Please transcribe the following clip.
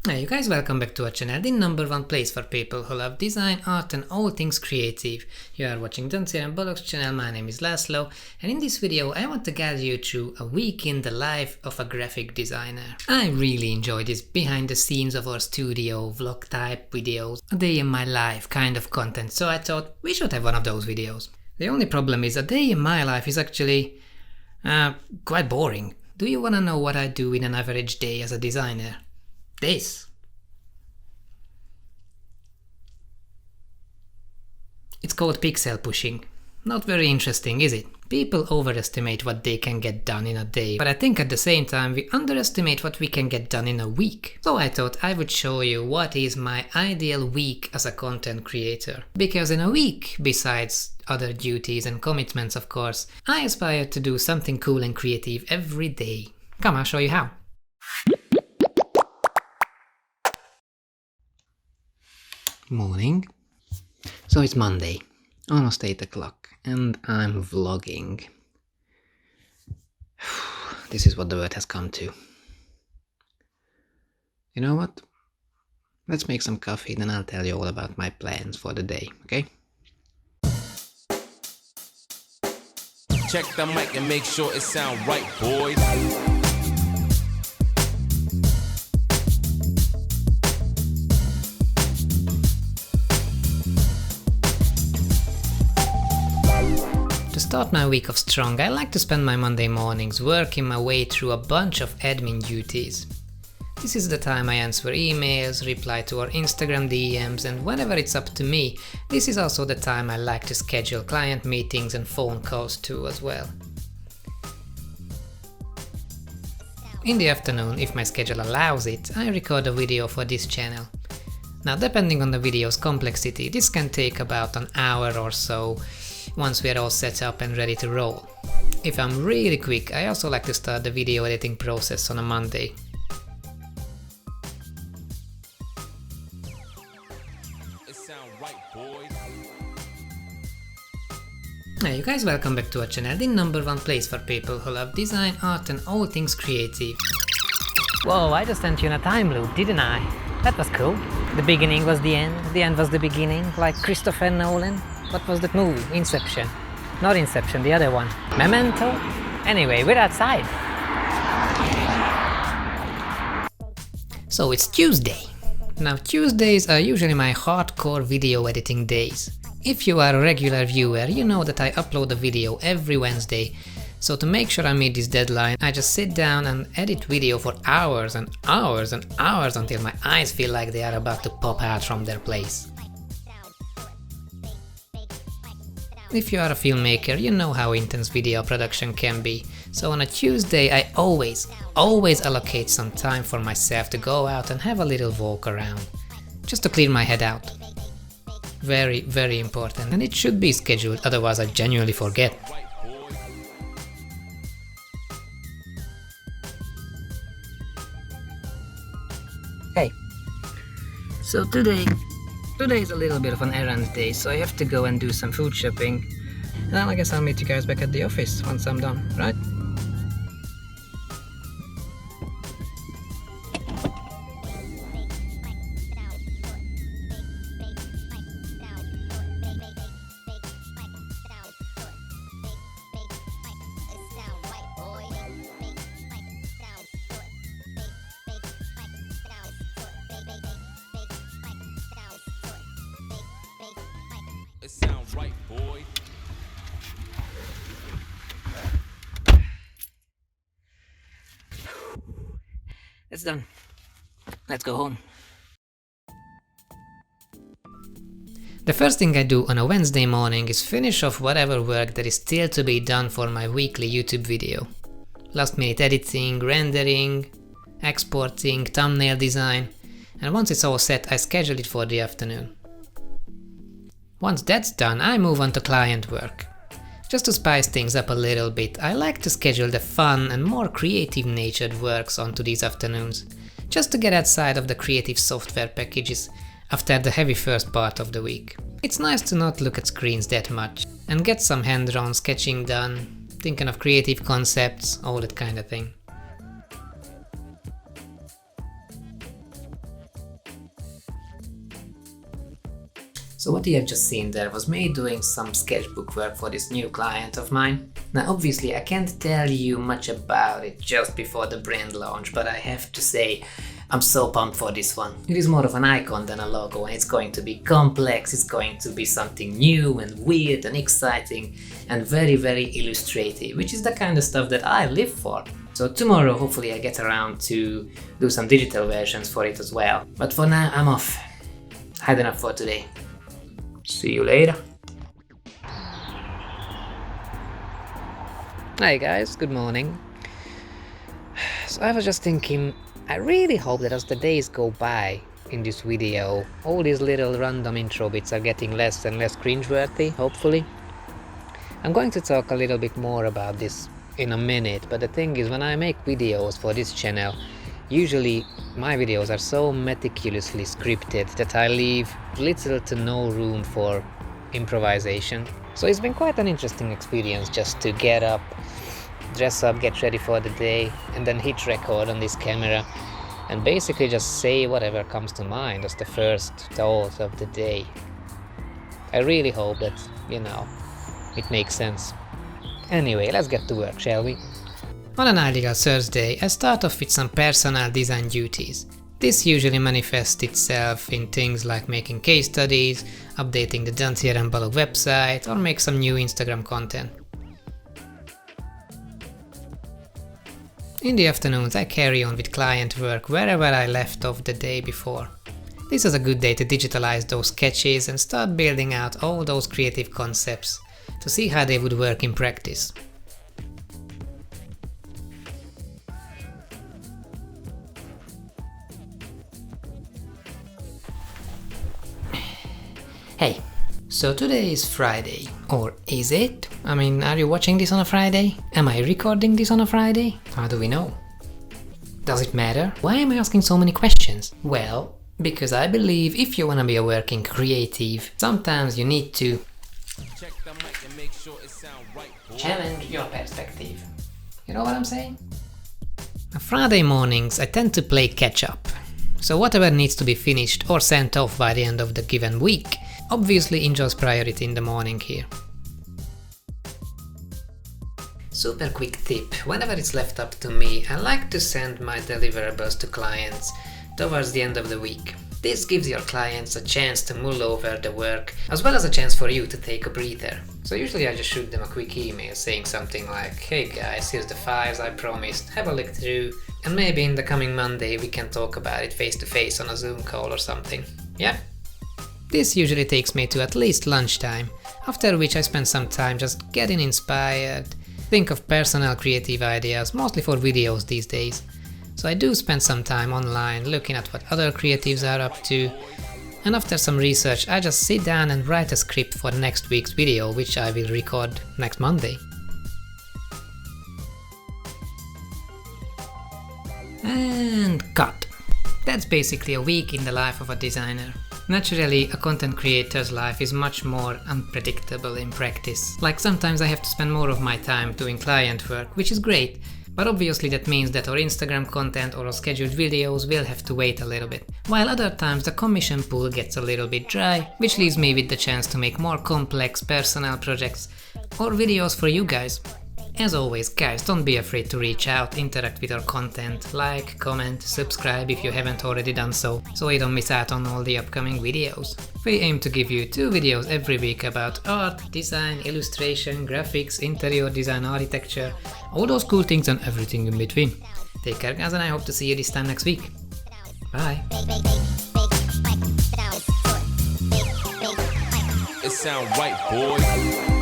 Hey you guys, welcome back to our channel, the #1 place for people who love design, art and all things creative. You are watching Dantier and Balogh's channel, my name is Laszlo, and in this video I want to guide you through a week in the life of a graphic designer. I really enjoy this behind the scenes of our studio, vlog type videos, a day in my life kind of content, so I thought we should have one of those videos. The only problem is a day in my life is actually quite boring. Do you wanna know what I do in an average day as a designer? This. It's called pixel pushing. Not very interesting, is it? People overestimate what they can get done in a day, but I think at the same time we underestimate what we can get done in a week. So I thought I would show you what is my ideal week as a content creator. Because in a week, besides other duties and commitments of course, I aspire to do something cool and creative every day. Come, I'll show you how. Morning. So it's Monday, almost 8 o'clock, and I'm vlogging. This is what the world has come to. You know what? Let's make some coffee, then I'll tell you all about my plans for the day, okay? Check the mic and make sure it sound right, boys. To start my week off strong, I like to spend my Monday mornings working my way through a bunch of admin duties. This is the time I answer emails, reply to our Instagram DMs, and whenever it's up to me, this is also the time I like to schedule client meetings and phone calls too as well. In the afternoon, if my schedule allows it, I record a video for this channel. Now, depending on the video's complexity, this can take about an hour or so, once we are all set up and ready to roll. If I'm really quick, I also like to start the video editing process on a Monday. It sound right, boys. Hey you guys, welcome back to our channel, the #1 place for people who love design, art and all things creative. Whoa, I just sent you in a time loop, didn't I? That was cool. The beginning was the end was the beginning, like Christopher Nolan. What was that movie? Inception. Not Inception, the other one. Memento? Anyway, we're outside. So it's Tuesday. Now Tuesdays are usually my hardcore video editing days. If you are a regular viewer, you know that I upload a video every Wednesday. So to make sure I meet this deadline, I just sit down and edit video for hours and hours and hours until my eyes feel like they are about to pop out from their place. If you are a filmmaker, you know how intense video production can be, so on a Tuesday I always allocate some time for myself to go out and have a little walk around, just to clear my head out. Very, very important, and it should be scheduled, otherwise I genuinely forget. Hey, so today is a little bit of an errands day, so I have to go and do some food shopping. And then I guess I'll meet you guys back at the office once I'm done, right? It sound right, boy. It's done. Let's go home. The first thing I do on a Wednesday morning is finish off whatever work that is still to be done for my weekly YouTube video. Last minute editing, rendering, exporting, thumbnail design, and once it's all set I schedule it for the afternoon. Once that's done, I move on to client work. Just to spice things up a little bit, I like to schedule the fun and more creative natured works onto these afternoons, just to get outside of the creative software packages after the heavy first part of the week. It's nice to not look at screens that much and get some hand-drawn sketching done, thinking of creative concepts, all that kind of thing. So what you have just seen there was me doing some sketchbook work for this new client of mine. Now obviously I can't tell you much about it just before the brand launch, but I have to say I'm so pumped for this one. It is more of an icon than a logo, and it's going to be complex, it's going to be something new and weird and exciting and very, very illustrative, which is the kind of stuff that I live for. So tomorrow hopefully I get around to do some digital versions for it as well. But for now I'm off. Had enough for today. See you later. Hi guys, good morning. So I was just thinking, I really hope that as the days go by in this video, all these little random intro bits are getting less and less cringeworthy, hopefully. I'm going to talk a little bit more about this in a minute, but the thing is, when I make videos for this channel, usually my videos are so meticulously scripted that I leave little to no room for improvisation. So it's been quite an interesting experience just to get up, dress up, get ready for the day, and then hit record on this camera and basically just say whatever comes to mind as the first thought of the day. I really hope that, it makes sense. Anyway, let's get to work, shall we? On an ideal Thursday, I start off with some personal design duties. This usually manifests itself in things like making case studies, updating the Dantier and Balogh website, or make some new Instagram content. In the afternoons, I carry on with client work wherever I left off the day before. This is a good day to digitalize those sketches and start building out all those creative concepts to see how they would work in practice. Hey, so today is Friday, or is it? I mean, are you watching this on a Friday? Am I recording this on a Friday? How do we know? Does it matter? Why am I asking so many questions? Well, because I believe if you wanna be a working creative, sometimes you need to challenge your perspective. You know what I'm saying? On Friday mornings I tend to play catch up. So whatever needs to be finished or sent off by the end of the given week obviously enjoys priority in the morning here. Super quick tip, whenever it's left up to me, I like to send my deliverables to clients towards the end of the week. This gives your clients a chance to mull over the work, as well as a chance for you to take a breather. So usually I just shoot them a quick email saying something like, hey guys, here's the files I promised, have a look through, and maybe in the coming Monday we can talk about it face to face on a Zoom call or something. Yeah? This usually takes me to at least lunchtime, after which I spend some time just getting inspired, think of personal creative ideas, mostly for videos these days. So I do spend some time online looking at what other creatives are up to, and after some research I just sit down and write a script for next week's video, which I will record next Monday. And cut. That's basically a week in the life of a designer. Naturally, a content creator's life is much more unpredictable in practice. Like sometimes I have to spend more of my time doing client work, which is great, but obviously that means that our Instagram content or our scheduled videos will have to wait a little bit. While other times the commission pool gets a little bit dry, which leaves me with the chance to make more complex personal projects or videos for you guys. As always, guys, don't be afraid to reach out, interact with our content, like, comment, subscribe if you haven't already done so you don't miss out on all the upcoming videos. We aim to give you 2 videos every week about art, design, illustration, graphics, interior design, architecture, all those cool things and everything in between. Take care guys, and I hope to see you this time next week. Bye! It sound right, boys.